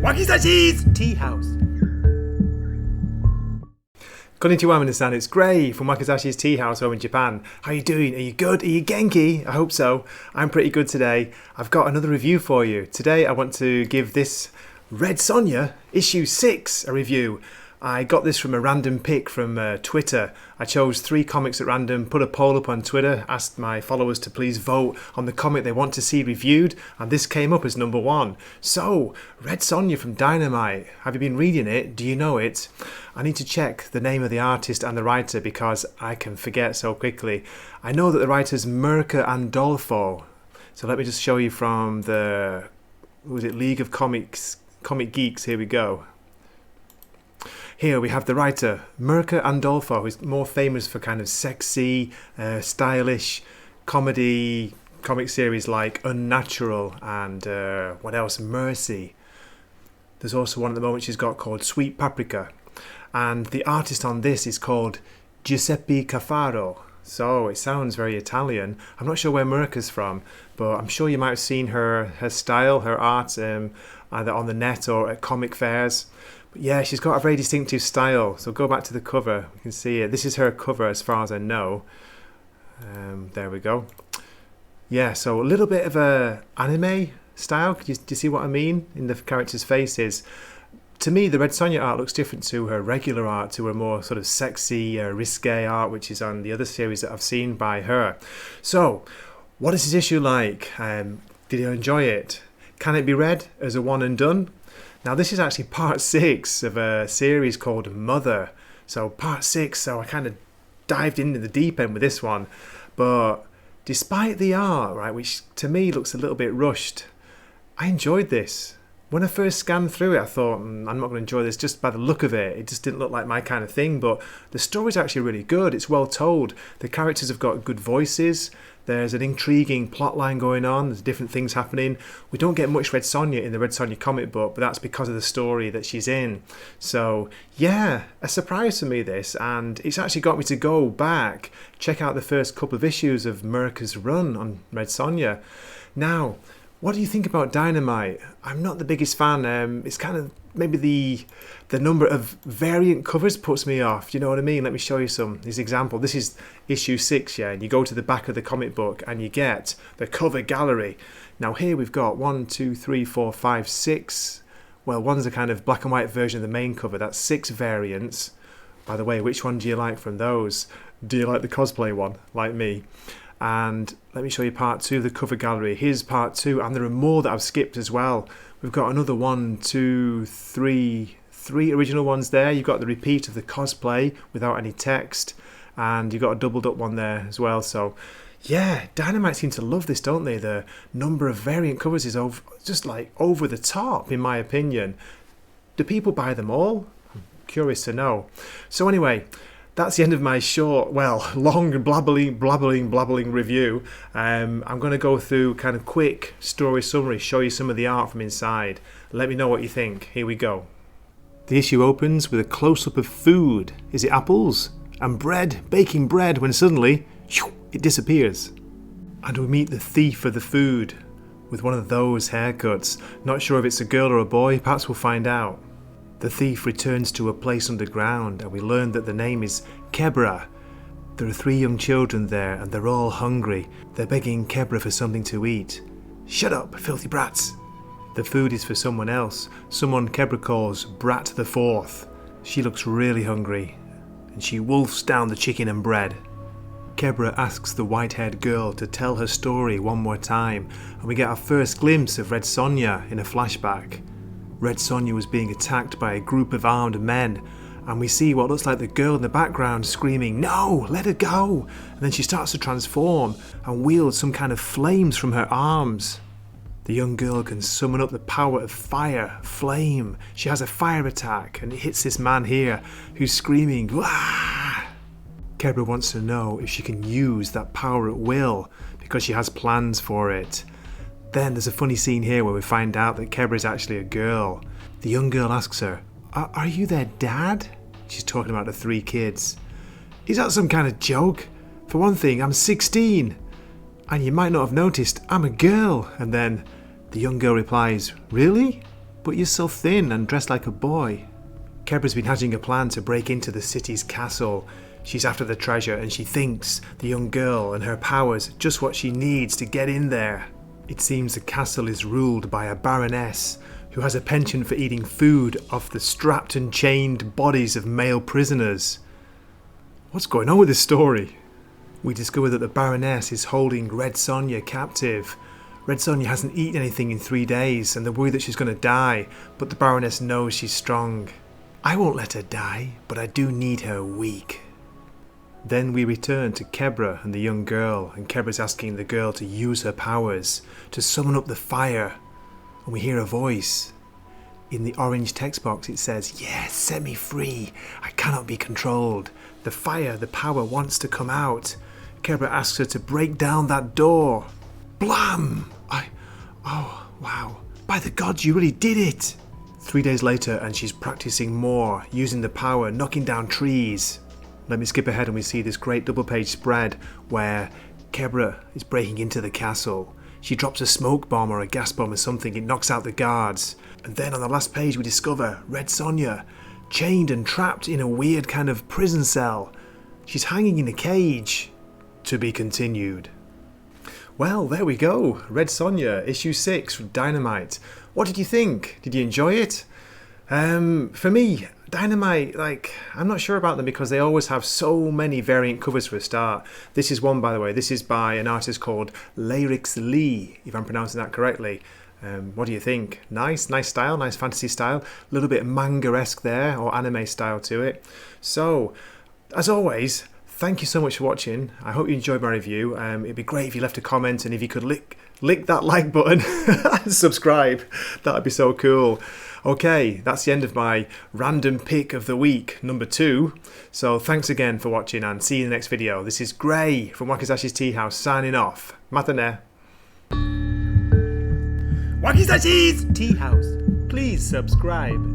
Wakizashi's Tea House. Konnichiwa, minasan. It's Gray from Wakizashi's Tea House home in Japan. How are you doing? Are you good? Are you genki? I hope so. I'm pretty good today. I've got another review for you. Today I want to give this Red Sonja issue 6 a review. I got this from a random pick from Twitter. I chose 3 comics at random, put a poll up on Twitter, asked my followers to please vote on the comic they want to see reviewed, and this came up as number 1. So, Red Sonja from Dynamite. Have you been reading it? Do you know it? I need to check the name of the artist and the writer because I can forget so quickly. I know that the writer's Mirka Andolfo. So let me just show you from the League of Comic Geeks. Here we go. Here we have the writer, Mirka Andolfo, who's more famous for kind of sexy, stylish comedy comic series like Unnatural and what else? Mercy. There's also one at the moment she's got called Sweet Paprika. And the artist on this is called Giuseppe Cafaro. So it sounds very Italian. I'm not sure where Mirka's from, but I'm sure you might have seen her style, her art, either on the net or at comic fairs. Yeah, she's got a very distinctive style. So go back to the cover. You can see it. This is her cover as far as I know. There we go. Yeah, so a little bit of a anime style. Do you see what I mean in the characters' faces? To me, the Red Sonja art looks different to her regular art, to her more sort of sexy, risque art, which is on the other series that I've seen by her. So, what is this issue like? Did you enjoy it? Can it be read as a one and done? Now this is actually part 6 of a series called Mother. So part 6, so I kind of dived into the deep end with this one. But despite the art, right, which to me looks a little bit rushed, I enjoyed this. When I first scanned through it, I thought, I'm not going to enjoy this just by the look of it. It just didn't look like my kind of thing, but the story's actually really good. It's well told. The characters have got good voices. There's an intriguing plot line going on. There's different things happening. We don't get much Red Sonja in the Red Sonja comic book, but that's because of the story that she's in. So, yeah, a surprise for me this, and it's actually got me to go back, check out the first couple of issues of Mirka's run on Red Sonja. Now, what do you think about Dynamite? I'm not the biggest fan. It's kind of maybe the number of variant covers puts me off. You know what I mean? Let me show you some. This example. This is issue 6, yeah. And you go to the back of the comic book and you get the cover gallery. Now here we've got 1, 2, 3, 4, 5, 6. Well, one's a kind of black and white version of the main cover. That's 6 variants. By the way, which one do you like from those? Do you like the cosplay one, like me? And let me show you part 2 of the cover gallery. Here's part 2, and there are more that I've skipped as well. We've got another 1, 2, 3 original ones there. You've got the repeat of the cosplay without any text, and you've got a doubled up one there as well. So yeah, Dynamite seem to love this, don't they? The number of variant covers is just like over the top, in my opinion. Do people buy them all? I'm curious to know. So anyway, that's the end of my short, long blabbling review. I'm going to go through kind of quick story summary, show you some of the art from inside. Let me know what you think. Here we go. The issue opens with a close-up of food. Is it apples? And bread, baking bread, when suddenly, it disappears. And we meet the thief of the food, with one of those haircuts. Not sure if it's a girl or a boy, perhaps we'll find out. The thief returns to a place underground, and we learn that the name is Kebra. There are 3 young children there, and they're all hungry. They're begging Kebra for something to eat. Shut up, filthy brats! The food is for someone else, someone Kebra calls Brat the Fourth. She looks really hungry, and she wolfs down the chicken and bread. Kebra asks the white-haired girl to tell her story one more time, and we get our first glimpse of Red Sonja in a flashback. Red Sonja was being attacked by a group of armed men, and we see what looks like the girl in the background screaming, "No, let her go!" And then she starts to transform and wield some kind of flames from her arms. The young girl can summon up the power of fire, flame. She has a fire attack, and it hits this man here, who's screaming, "Wah!" Kebra wants to know if she can use that power at will, because she has plans for it. Then there's a funny scene here where we find out that Kebra is actually a girl. The young girl asks her, Are you their dad? She's talking about the 3 kids. Is that some kind of joke? For one thing, I'm 16. And you might not have noticed, I'm a girl. And then the young girl replies, Really? But you're so thin and dressed like a boy. Kebra's been hatching a plan to break into the city's castle. She's after the treasure and she thinks the young girl and her powers just what she needs to get in there. It seems the castle is ruled by a baroness who has a penchant for eating food off the strapped and chained bodies of male prisoners. What's going on with this story? We discover that the baroness is holding Red Sonja captive. Red Sonja hasn't eaten anything in 3 days and they're worried that she's going to die, but the baroness knows she's strong. I won't let her die, but I do need her weak. Then we return to Kebra and the young girl, and Kebra's asking the girl to use her powers to summon up the fire, and we hear a voice. In the orange text box it says, "Yes, set me free. I cannot be controlled. The fire, the power wants to come out." Kebra asks her to break down that door. Blam! Oh, wow. By the gods, you really did it! 3 days later and she's practicing more, using the power, knocking down trees. Let me skip ahead and we see this great double page spread where Kebra is breaking into the castle. She drops a smoke bomb or a gas bomb or something, it knocks out the guards. And then on the last page we discover Red Sonja, chained and trapped in a weird kind of prison cell. She's hanging in a cage. To be continued. Well, there we go. Red Sonja, issue 6 from Dynamite. What did you think? Did you enjoy it? For me, Dynamite, I'm not sure about them because they always have so many variant covers for a start. This is one, by the way. This is by an artist called Lyrix Lee, if I'm pronouncing that correctly. What do you think? Nice style, nice fantasy style. A little bit manga-esque there, or anime style to it. So, as always, thank you so much for watching. I hope you enjoyed my review. It'd be great if you left a comment and if you could lick that like button and subscribe. That'd be so cool. Okay, that's the end of my random pick of the week, number 2. So thanks again for watching and see you in the next video. This is Gray from Wakizashi's Tea House signing off. Matane. Wakizashi's Tea House. Please subscribe.